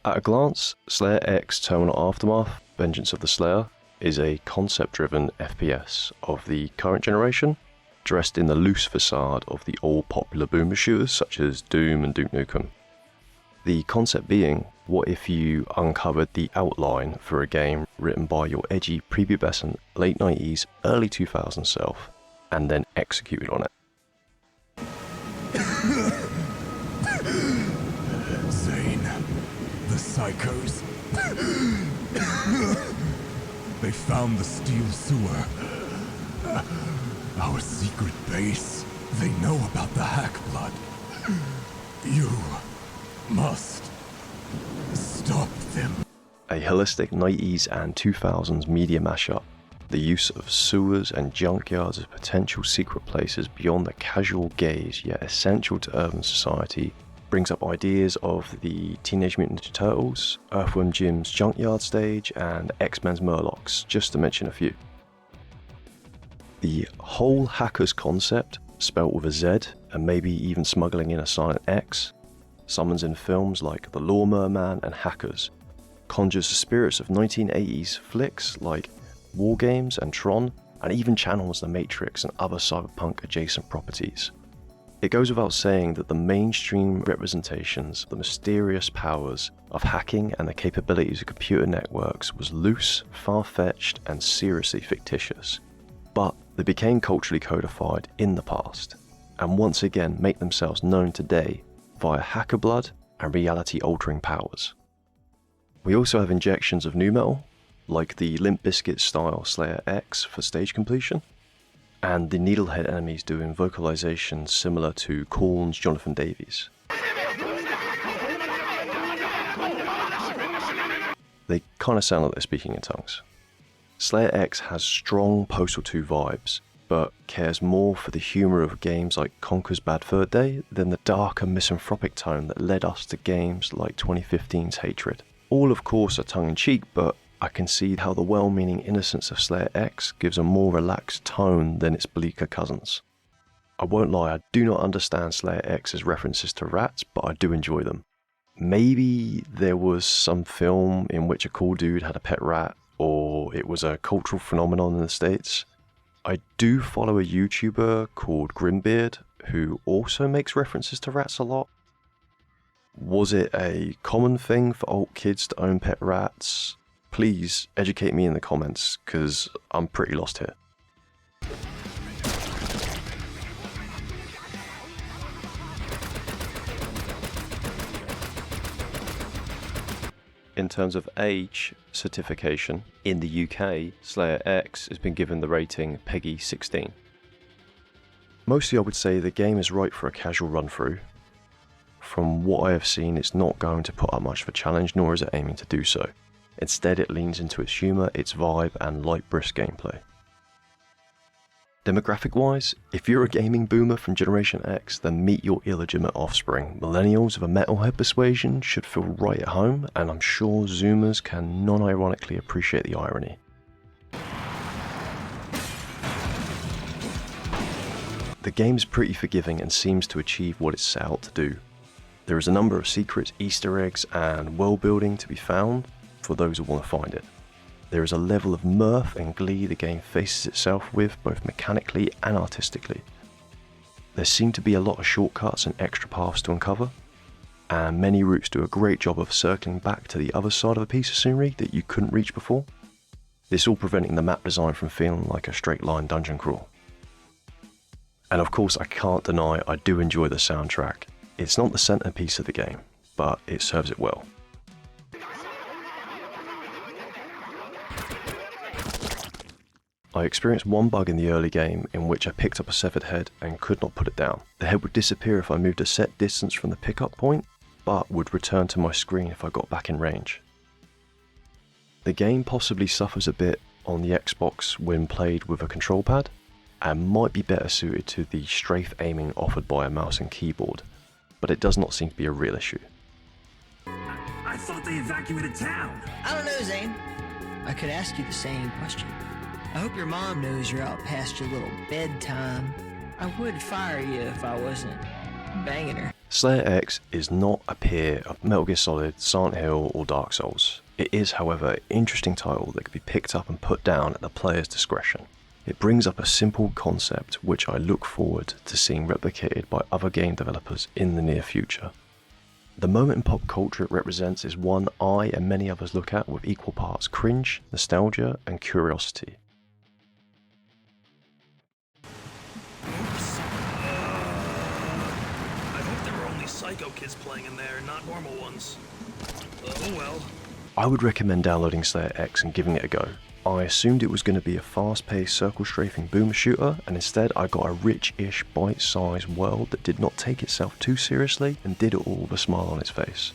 At a glance, Slayer X Terminal Aftermath: Vengeance of the Slayer is a concept-driven FPS of the current generation, dressed in the loose facade of the all-popular boomer shooters such as Doom and Duke Nukem. The concept being, what if you uncovered the outline for a game written by your edgy prepubescent late 90s, early 2000s self, and then executed on it? Zane, the psychos. They found the steel sewer. Our secret base. They know about the hack blood. You must stop them. A holistic 90s and 2000s media mashup. The use of sewers and junkyards as potential secret places beyond the casual gaze, yet essential to urban society, brings up ideas of the Teenage Mutant Ninja Turtles, Earthworm Jim's Junkyard stage, and X-Men's Murlocs, just to mention a few. The whole hackers concept, spelt with a Z, and maybe even smuggling in a silent X, summons in films like The Lawnmower Man and Hackers, conjures the spirits of 1980s flicks like War Games and Tron, and even channels The Matrix and other cyberpunk adjacent properties. It goes without saying that the mainstream representations of the mysterious powers of hacking and the capabilities of computer networks was loose, far-fetched, and seriously fictitious. But they became culturally codified in the past, and once again make themselves known today via hacker blood and reality-altering powers. We also have injections of nu metal, like the Limp Bizkit style Slayer X for stage completion, and the Needlehead enemies doing vocalizations similar to Korn's Jonathan Davies. They kind of sound like they're speaking in tongues. Slayer X has strong Postal 2 vibes, but cares more for the humour of games like Conker's Bad Fur Day than the darker misanthropic tone that led us to games like 2015's Hatred. All of course are tongue-in-cheek, but I can see how the well-meaning innocence of Slayer X gives a more relaxed tone than its bleaker cousins. I won't lie, I do not understand Slayer X's references to rats, but I do enjoy them. Maybe there was some film in which a cool dude had a pet rat, or it was a cultural phenomenon in the States. I do follow a YouTuber called Grimbeard, who also makes references to rats a lot. Was it a common thing for old kids to own pet rats? Please educate me in the comments, because I'm pretty lost here. In terms of age certification, in the UK, Slayer X has been given the rating PEGI 16. Mostly I would say the game is right for a casual run through. From what I have seen, it's not going to put up much of a challenge, nor is it aiming to do so. Instead, it leans into its humour, its vibe, and light brisk gameplay. Demographic-wise, if you're a gaming boomer from Generation X, then meet your illegitimate offspring. Millennials of a metalhead persuasion should feel right at home, and I'm sure Zoomers can non-ironically appreciate the irony. The game is pretty forgiving and seems to achieve what it set out to do. There is a number of secrets, Easter eggs, and world building to be found for those who want to find it. There is a level of mirth and glee the game faces itself with, both mechanically and artistically. There seem to be a lot of shortcuts and extra paths to uncover, and many routes do a great job of circling back to the other side of a piece of scenery that you couldn't reach before. This all preventing the map design from feeling like a straight line dungeon crawl. And of course I can't deny I do enjoy the soundtrack. It's not the centerpiece of the game, but it serves it well. I experienced one bug in the early game in which I picked up a severed head and could not put it down. The head would disappear if I moved a set distance from the pickup point, but would return to my screen if I got back in range. The game possibly suffers a bit on the Xbox when played with a control pad, and might be better suited to the strafe aiming offered by a mouse and keyboard, but it does not seem to be a real issue. I thought they evacuated town. I don't know, Zane. I could ask you the same question. I hope your mom knows you're out past your little bedtime. I would fire you if I wasn't banging her. Slayer X is not a peer of Metal Gear Solid, Silent Hill, or Dark Souls. It is, however, an interesting title that can be picked up and put down at the player's discretion. It brings up a simple concept which I look forward to seeing replicated by other game developers in the near future. The moment in pop culture it represents is one I and many others look at with equal parts cringe, nostalgia, and curiosity. I hope there were only psycho kids playing in there, not normal ones. Oh well. I would recommend downloading Slayer X and giving it a go. I assumed it was going to be a fast-paced circle-strafing boomer shooter, and instead I got a rich-ish bite-sized world that did not take itself too seriously and did it all with a smile on its face.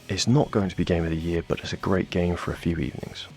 It's not going to be Game of the Year, but it's a great game for a few evenings.